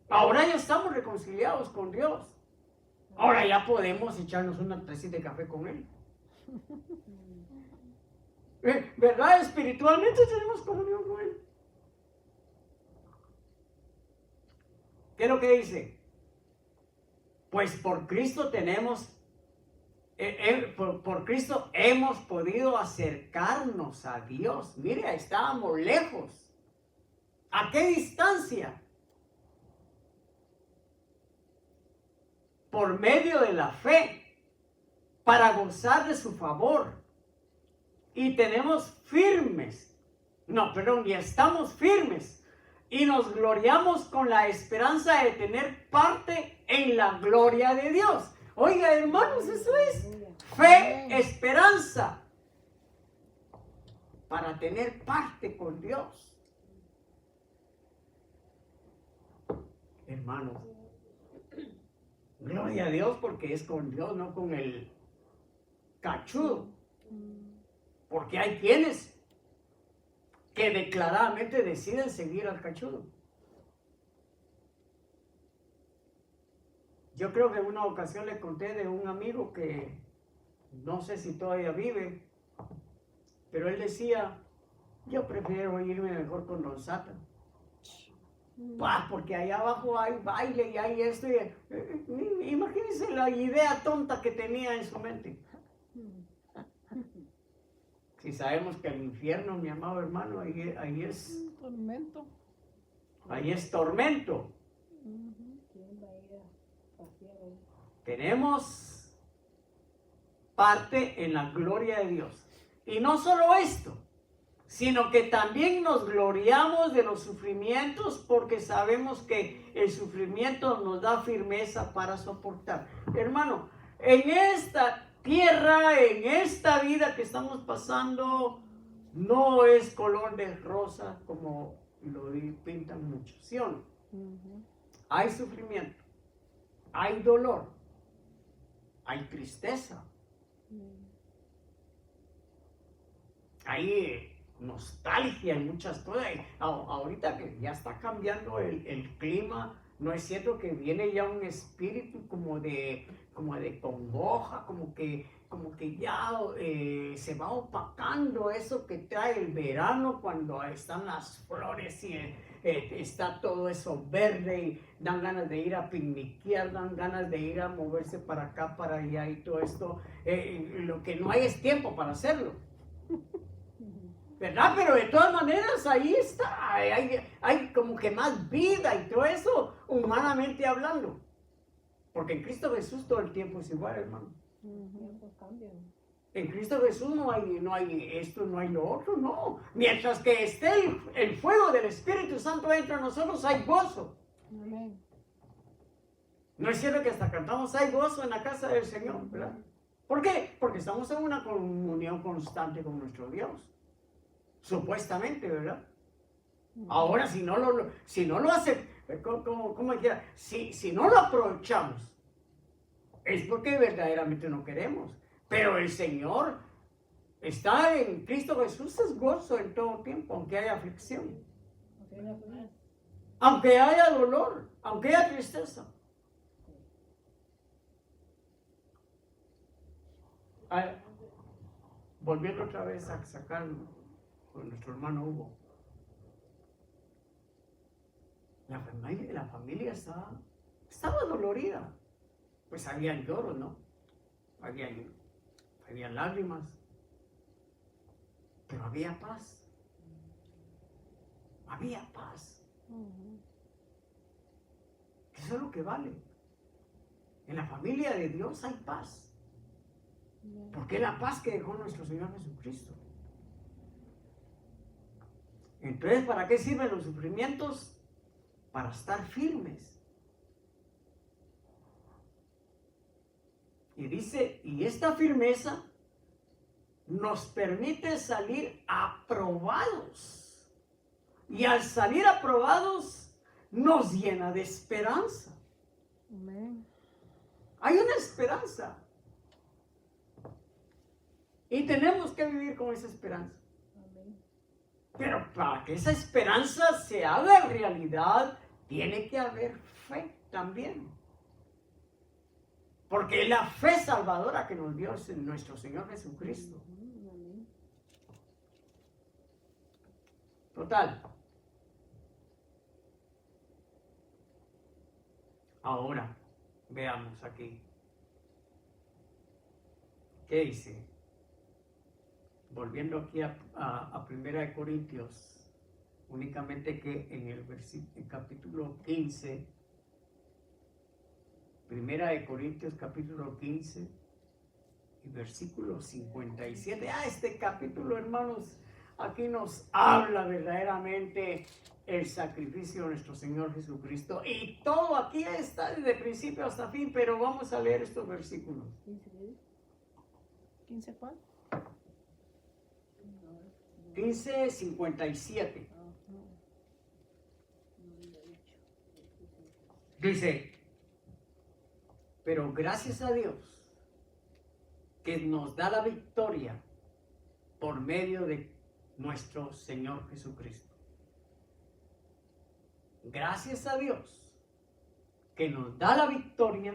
Ahora ya estamos reconciliados con Dios. Ahora ya podemos echarnos una tacita de café con Él. ¿Verdad? Espiritualmente tenemos comunión con Él. ¿Qué es lo que dice? Pues por Cristo tenemos, por Cristo hemos podido acercarnos a Dios. Mire, estábamos lejos. ¿A qué distancia? Por medio de la fe, para gozar de su favor. Y tenemos firmes, y estamos firmes, y nos gloriamos con la esperanza de tener parte en la gloria de Dios. Oiga, hermanos, eso es fe, esperanza, para tener parte con Dios. Hermanos, gloria a Dios, porque es con Dios, no con el cachudo. Porque hay quienes que declaradamente deciden seguir al cachudo. Yo creo que en una ocasión le conté de un amigo que no sé si todavía vive, pero él decía: yo prefiero irme mejor con Don Satan. Porque allá abajo hay baile y hay esto. Imagínense la idea tonta que tenía en su mente. Si sabemos que el infierno, mi amado hermano, ahí es tormento. Ahí es tormento. ¿Quién va a ir a pasear ahí? Tenemos parte en la gloria de Dios. Y no solo esto, sino que también nos gloriamos de los sufrimientos, porque sabemos que el sufrimiento nos da firmeza para soportar. Hermano, en esta tierra, en esta vida que estamos pasando, no es color de rosa como lo pintan muchos, ¿sí o no? Hay sufrimiento, hay dolor, hay tristeza, hay nostalgia y muchas cosas. Ahorita que ya está cambiando el clima, no es cierto que viene ya un espíritu como de congoja, como que ya se va opacando eso que trae el verano, cuando están las flores y está todo eso verde y dan ganas de ir a picniquear, dan ganas de ir a moverse para acá, para allá y todo esto. Lo que no hay es tiempo para hacerlo, ¿verdad? Pero de todas maneras ahí está, hay como que más vida y todo eso, humanamente hablando. Porque en Cristo Jesús todo el tiempo es igual, hermano. En Cristo Jesús no hay esto, no hay lo otro, no. Mientras que esté el fuego del Espíritu Santo dentro de nosotros, hay gozo. Amén. No es cierto que hasta cantamos hay gozo en la casa del Señor, ¿verdad? ¿Por qué? Porque estamos en una comunión constante con nuestro Dios. Supuestamente, ¿verdad? Ahora, si no lo hace, ¿cómo dijera? Si no lo aprovechamos, es porque verdaderamente no queremos. Pero el Señor está en Cristo Jesús, es gozo en todo tiempo, aunque haya aflicción. Aunque haya dolor, aunque haya tristeza. Ah, volviendo otra vez a sacar con nuestro hermano Hugo. La familia estaba dolorida. Pues había lloros, ¿no? Había lágrimas. Pero había paz. Había paz. Eso es lo que vale. En la familia de Dios hay paz. Porque es la paz que dejó nuestro Señor Jesucristo. Entonces, ¿para qué sirven los sufrimientos? Para estar firmes. Y dice, y esta firmeza nos permite salir aprobados. Y al salir aprobados, nos llena de esperanza. Amén. Hay una esperanza. Y tenemos que vivir con esa esperanza. Amén. Pero para que esa esperanza se haga realidad, tiene que haber fe también. Porque es la fe salvadora que nos dio nuestro Señor Jesucristo. Amén. Total. Ahora, veamos aquí. ¿Qué dice? Volviendo aquí a 1 Corintios, únicamente que en el capítulo 15, 1 Corintios capítulo 15 y versículo 57. Este capítulo, hermanos, aquí nos habla verdaderamente el sacrificio de nuestro Señor Jesucristo. Y todo aquí está desde principio hasta fin, pero vamos a leer estos versículos. ¿15 cuál? 15:57. Dice, pero gracias a Dios que nos da la victoria por medio de nuestro Señor Jesucristo. Gracias a Dios que nos da la victoria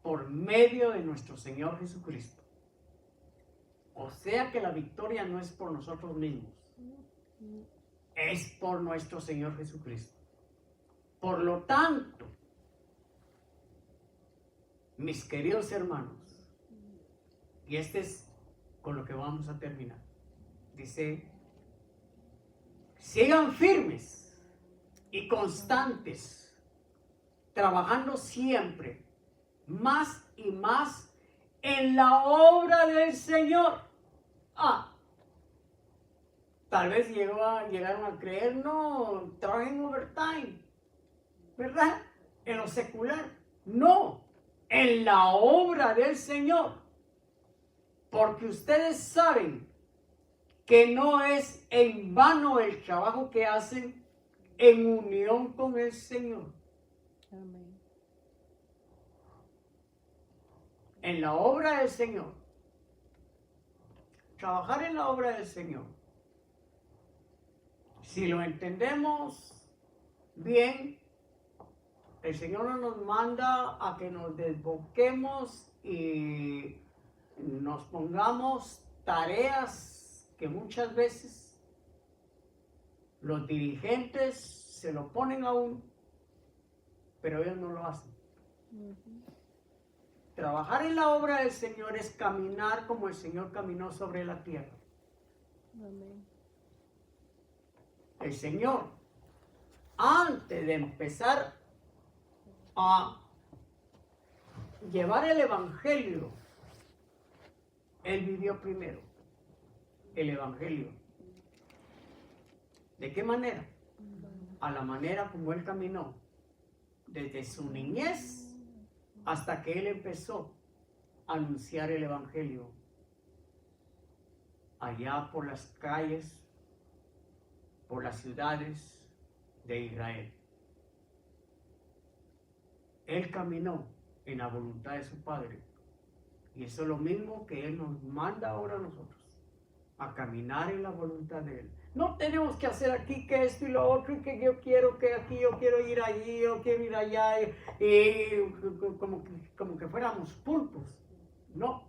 por medio de nuestro Señor Jesucristo. O sea que la victoria no es por nosotros mismos, es por nuestro Señor Jesucristo. Por lo tanto, mis queridos hermanos, y este es con lo que vamos a terminar, dice, sigan firmes y constantes, trabajando siempre más y más en la obra del Señor. Tal vez llegaron a creer, no, trabajen overtime, ¿verdad? En lo secular. No, en la obra del Señor. Porque ustedes saben que no es en vano el trabajo que hacen en unión con el Señor. Amén. En la obra del Señor. Trabajar en la obra del Señor. Si lo entendemos bien, el Señor no nos manda a que nos desboquemos y nos pongamos tareas que muchas veces los dirigentes se lo ponen a uno, pero ellos no lo hacen. Trabajar en la obra del Señor es caminar como el Señor caminó sobre la tierra. Amén. El Señor, antes de empezar a llevar el Evangelio, Él vivió primero el Evangelio. ¿De qué manera? A la manera como Él caminó, desde su niñez hasta que Él empezó a anunciar el Evangelio allá por las calles, por las ciudades de Israel. Él caminó en la voluntad de su Padre. Y eso es lo mismo que Él nos manda ahora a nosotros. a caminar en la voluntad de Él. No tenemos que hacer aquí que esto y lo otro, y que yo quiero que aquí, yo quiero ir allí, yo quiero ir allá, y como que fuéramos pulpos. No.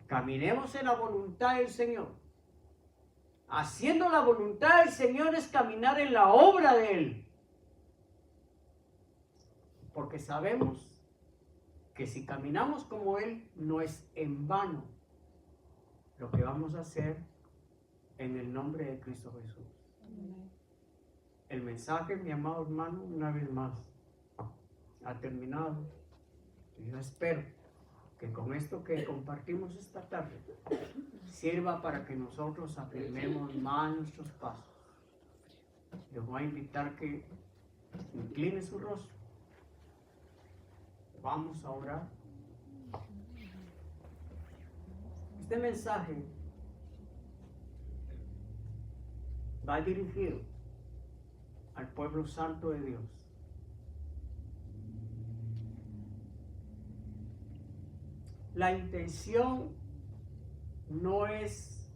Caminemos en la voluntad del Señor. Haciendo la voluntad del Señor es caminar en la obra de Él. Porque sabemos que si caminamos como Él, no es en vano lo que vamos a hacer en el nombre de Cristo Jesús. El mensaje, mi amado hermano, una vez más, ha terminado. Y yo espero que con esto que compartimos esta tarde, sirva para que nosotros afirmemos más nuestros pasos. Les voy a invitar que incline su rostro. Vamos a orar. Este mensaje va dirigido al pueblo santo de Dios. La intención no es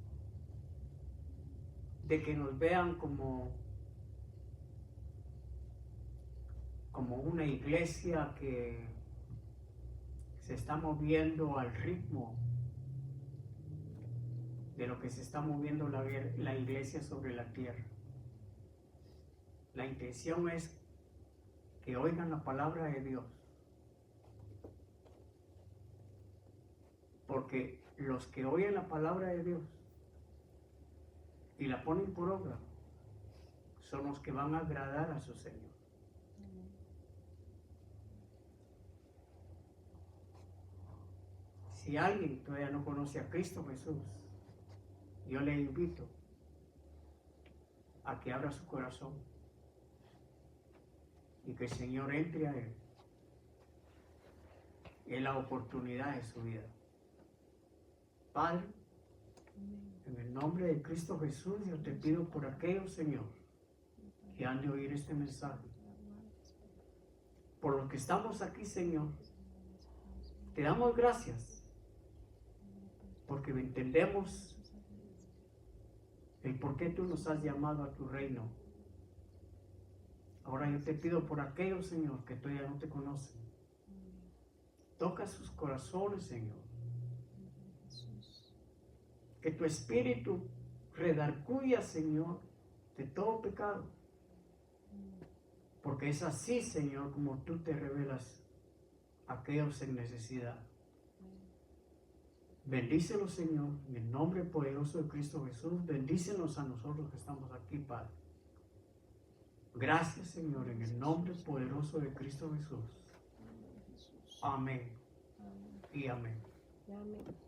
de que nos vean como una iglesia que se está moviendo al ritmo de lo que se está moviendo la iglesia sobre la tierra. La intención es que oigan la palabra de Dios. Porque los que oyen la palabra de Dios y la ponen por obra son los que van a agradar a su Señor. Si alguien todavía no conoce a Cristo Jesús, yo le invito a que abra su corazón y que el Señor entre a él. Es la oportunidad de su vida. Padre, en el nombre de Cristo Jesús, yo te pido por aquellos, Señor, que han de oír este mensaje. Por lo que estamos aquí, Señor, te damos gracias, porque entendemos el por qué tú nos has llamado a tu reino. Ahora yo te pido por aquellos, Señor, que todavía no te conocen. Toca sus corazones, Señor. Que tu espíritu redarguya, Señor, de todo pecado. Porque es así, Señor, como tú te revelas a aquellos en necesidad. Bendícelos, Señor, en el nombre poderoso de Cristo Jesús. Bendícenos a nosotros que estamos aquí, Padre. Gracias, Señor, en el nombre poderoso de Cristo Jesús. Amén y amén. Amén.